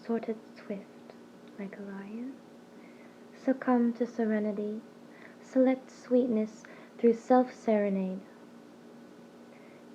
sorted swift like a lion. Succumb to serenity, select sweetness through self-serenade.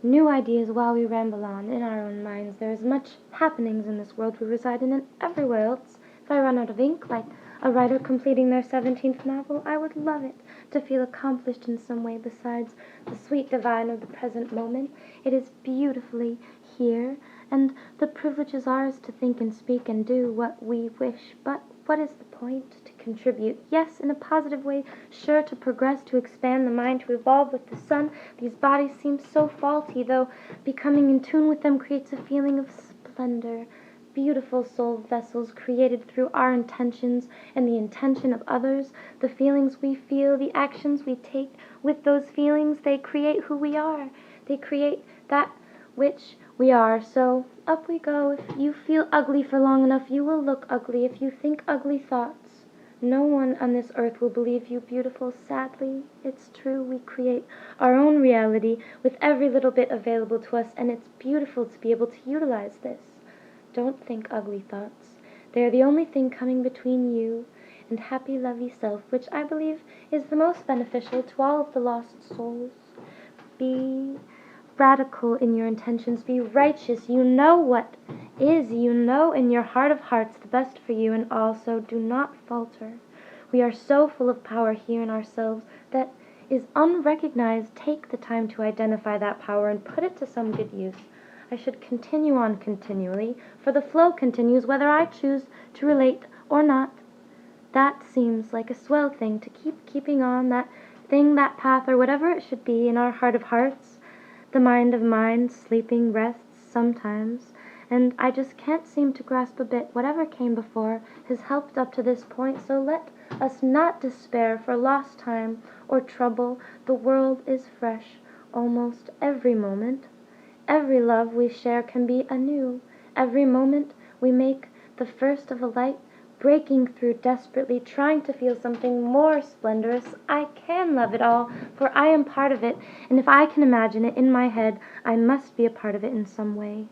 New ideas while we ramble on in our own minds. There is much happenings in this world we reside in and everywhere else. If I run out of ink, like a writer completing their 17th novel, I would love it to feel accomplished in some way besides the sweet divine of the present moment. It is beautifully here, and the privilege is ours to think and speak and do what we wish. But what is the point? To contribute, yes, in a positive way, sure, to progress, to expand the mind, to evolve with the sun. These bodies seem so faulty, though becoming in tune with them creates a feeling of splendor. Beautiful soul vessels created through our intentions and the intention of others. The feelings we feel, the actions we take with those feelings, they create who we are. They create that which we are. So up we go. If you feel ugly for long enough, you will look ugly. If you think ugly thoughts, no one on this earth will believe you beautiful. Sadly, it's true. We create our own reality with every little bit available to us, and it's beautiful to be able to utilize this. Don't think ugly thoughts. They are the only thing coming between you and happy, lovey self, which I believe is the most beneficial to all of the lost souls. Be radical in your intentions. Be righteous. You know what is. You know in your heart of hearts the best for you, and also do not falter. We are so full of power here in ourselves that is unrecognized. Take the time to identify that power and put it to some good use. I should continue on continually, for the flow continues whether I choose to relate or not. That seems like a swell thing, to keeping on that thing, that path, or whatever it should be in our heart of hearts. The mind of minds, sleeping, rests sometimes, and I just can't seem to grasp a bit. Whatever came before has helped up to this point, so let us not despair for lost time or trouble. The world is fresh almost every moment. Every love we share can be anew. Every moment we make the first of a light breaking through desperately, trying to feel something more splendorous. I can love it all, for I am part of it, and if I can imagine it in my head, I must be a part of it in some way.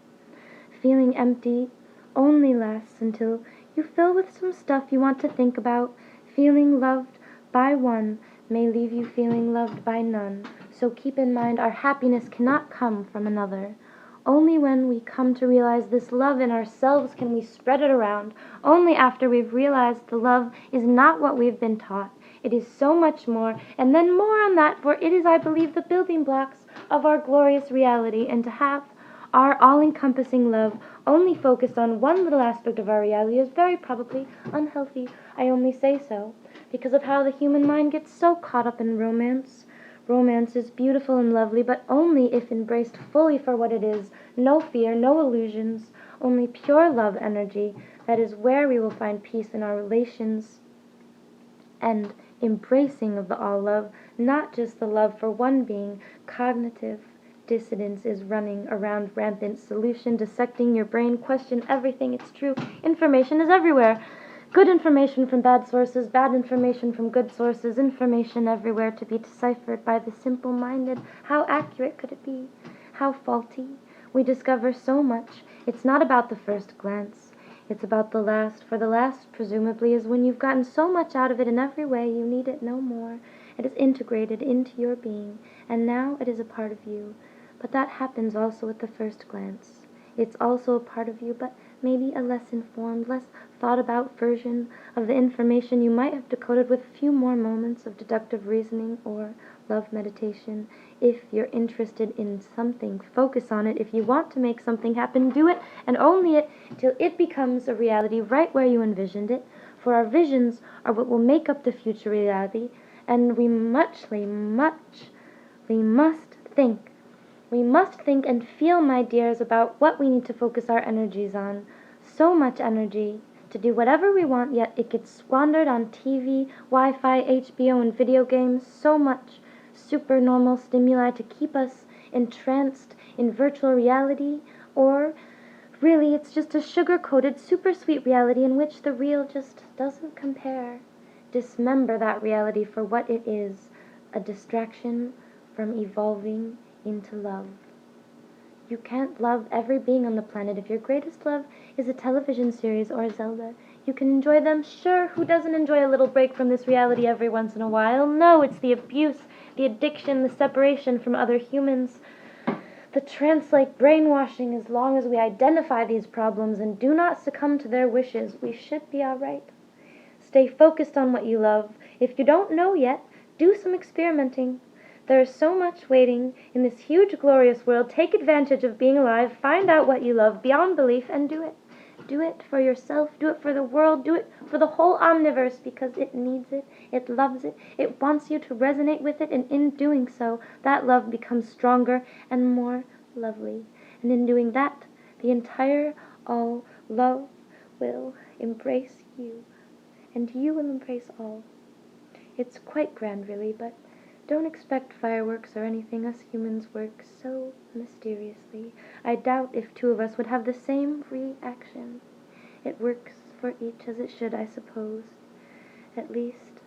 Feeling empty only lasts until you fill with some stuff you want to think about. Feeling loved by one may leave you feeling loved by none. So keep in mind our happiness cannot come from another. Only when we come to realize this love in ourselves can we spread it around. Only after we've realized the love is not what we've been taught. It is so much more, and then more on that, for it is, I believe, the building blocks of our glorious reality, and to have our all-encompassing love only focused on one little aspect of our reality is very probably unhealthy. I only say so because of how the human mind gets so caught up in romance. Romance is beautiful and lovely, but only if embraced fully for what it is. No fear, no illusions, only pure love energy. That is where we will find peace in our relations and embracing of the all love, not just the love for one being. Cognitive dissidence is running around rampant. Solution dissecting your brain. Question everything. It's true. Information is everywhere. Good information from bad sources, bad information from good sources, information everywhere to be deciphered by the simple-minded. How accurate could it be? How faulty? We discover so much. It's not about the first glance. It's about the last, for the last, presumably, is when you've gotten so much out of it in every way you need it no more. It is integrated into your being, and now it is a part of you. But that happens also at the first glance. It's also a part of you, but maybe a less informed, less thought-about version of the information you might have decoded with a few more moments of deductive reasoning or love meditation. If you're interested in something, focus on it. If you want to make something happen, do it, and only it, till it becomes a reality right where you envisioned it. For our visions are what will make up the future reality, and we must think. We must think and feel, my dears, about what we need to focus our energies on. So much energy to do whatever we want, yet it gets squandered on TV, Wi-Fi, HBO, and video games. So much supernormal stimuli to keep us entranced in virtual reality, or really it's just a sugar-coated, super sweet reality in which the real just doesn't compare. Dismember that reality for what it is, a distraction from evolving into love. You can't love every being on the planet. If your greatest love is a television series or Zelda, you can enjoy them. Sure, who doesn't enjoy a little break from this reality every once in a while? No, it's the abuse, the addiction, the separation from other humans, the trance-like brainwashing. As long as we identify these problems and do not succumb to their wishes, we should be all right. Stay focused on what you love. If you don't know yet, do some experimenting. There is so much waiting in this huge, glorious world. Take advantage of being alive. Find out what you love beyond belief and do it. Do it for yourself. Do it for the world. Do it for the whole omniverse, because it needs it. It loves it. It wants you to resonate with it, and in doing so, that love becomes stronger and more lovely. And in doing that, the entire all love will embrace you, and you will embrace all. It's quite grand, really, but don't expect fireworks or anything. Us humans work so mysteriously. I doubt if two of us would have the same reaction. It works for each as it should, I suppose. At least,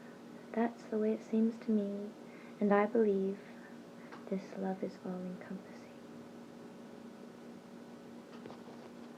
that's the way it seems to me, and I believe this love is all-encompassing.